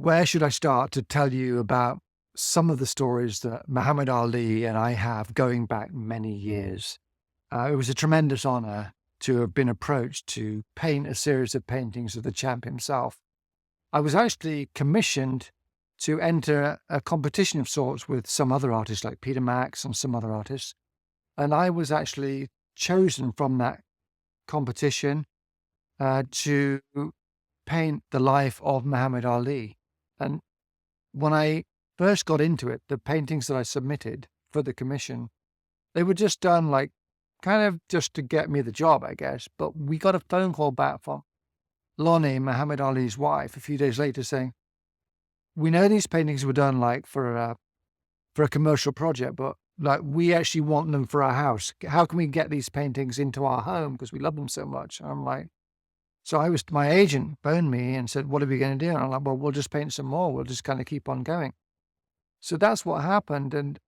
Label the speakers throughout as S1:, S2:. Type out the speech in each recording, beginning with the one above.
S1: where should I start to tell you about some of the stories that Muhammad Ali and I have going back many years? It was a tremendous honor to have been approached to paint a series of paintings of the champ himself. I was actually commissioned to enter a competition of sorts with some other artists like Peter Max and some other artists. And I was actually chosen from that competition to paint the life of Muhammad Ali. And when I first got into it, the paintings that I submitted for the commission, they were just done like kind of just to get me the job, I guess. But we got a phone call back from Lonnie, Muhammad Ali's wife, a few days later saying, "We know these paintings were done like for a commercial project, but like we actually want them for our house. How can we get these paintings into our home because we love them so much?" I'm like, so my agent phoned me and said, "What are we going to do?" And I'm like, "Well, we'll just paint some more. We'll just kind of keep on going." So that's what happened. And,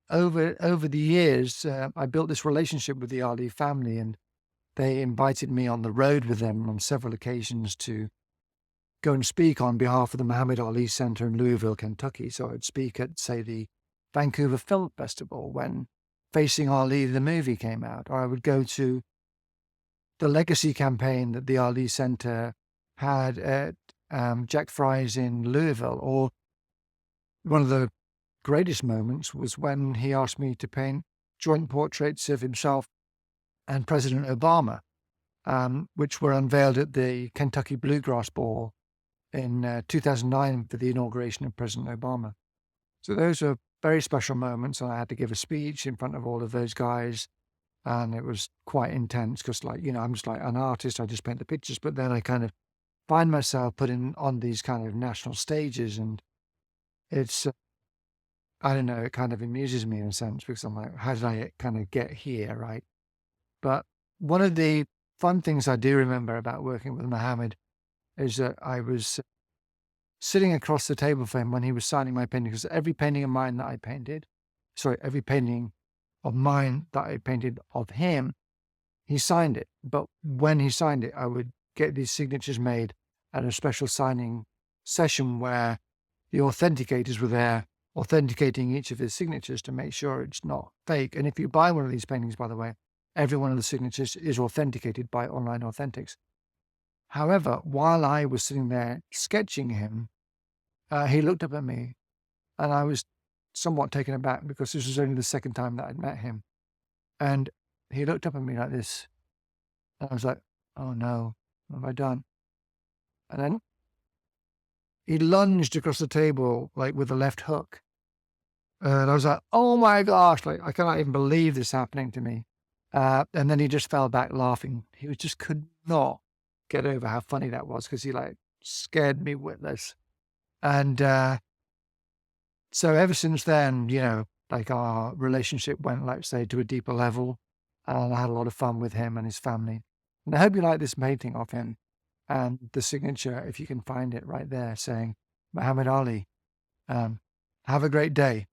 S1: over the years, I built this relationship with the Ali family, and they invited me on the road with them on several occasions to go and speak on behalf of the Muhammad Ali Center in Louisville, Kentucky. So I'd speak at, say, the Vancouver Film Festival when Facing Ali, the movie, came out, or I would go to the legacy campaign that the Ali Center had at Jack Fry's in Louisville. Or one of the greatest moments was when he asked me to paint joint portraits of himself and President Obama, which were unveiled at the Kentucky Bluegrass Ball in 2009 for the inauguration of President Obama. So those are very special moments, and I had to give a speech in front of all of those guys, and it was quite intense because, I'm just like an artist. I just paint the pictures, but then I kind of find myself putting on these kind of national stages, and it's, I don't know, it kind of amuses me in a sense because I'm like, how did I kind of get here, right? But one of the fun things I do remember about working with Mohammed is that I was sitting across the table from him when he was signing my painting, because every painting of mine that I painted, every painting of mine that I painted of him, he signed it. But when he signed it, I would get these signatures made at a special signing session where the authenticators were there authenticating each of his signatures to make sure it's not fake. And if you buy one of these paintings, by the way, every one of the signatures is authenticated by Online Authentics. However, while I was sitting there sketching him, he looked up at me, and I was somewhat taken aback because this was only the second time that I'd met him. And he looked up at me like this, and I was like, "Oh no, what have I done?" And then he lunged across the table, like with a left hook. And I was like, "Oh my gosh, like I cannot even believe this happening to me." And then he just fell back laughing. He just could not get over how funny that was because he like scared me witless. And so ever since then, like our relationship went, like say, to a deeper level. And I had a lot of fun with him and his family. And I hope you like this painting of him and the signature, if you can find it right there, saying Muhammad Ali. Have a great day.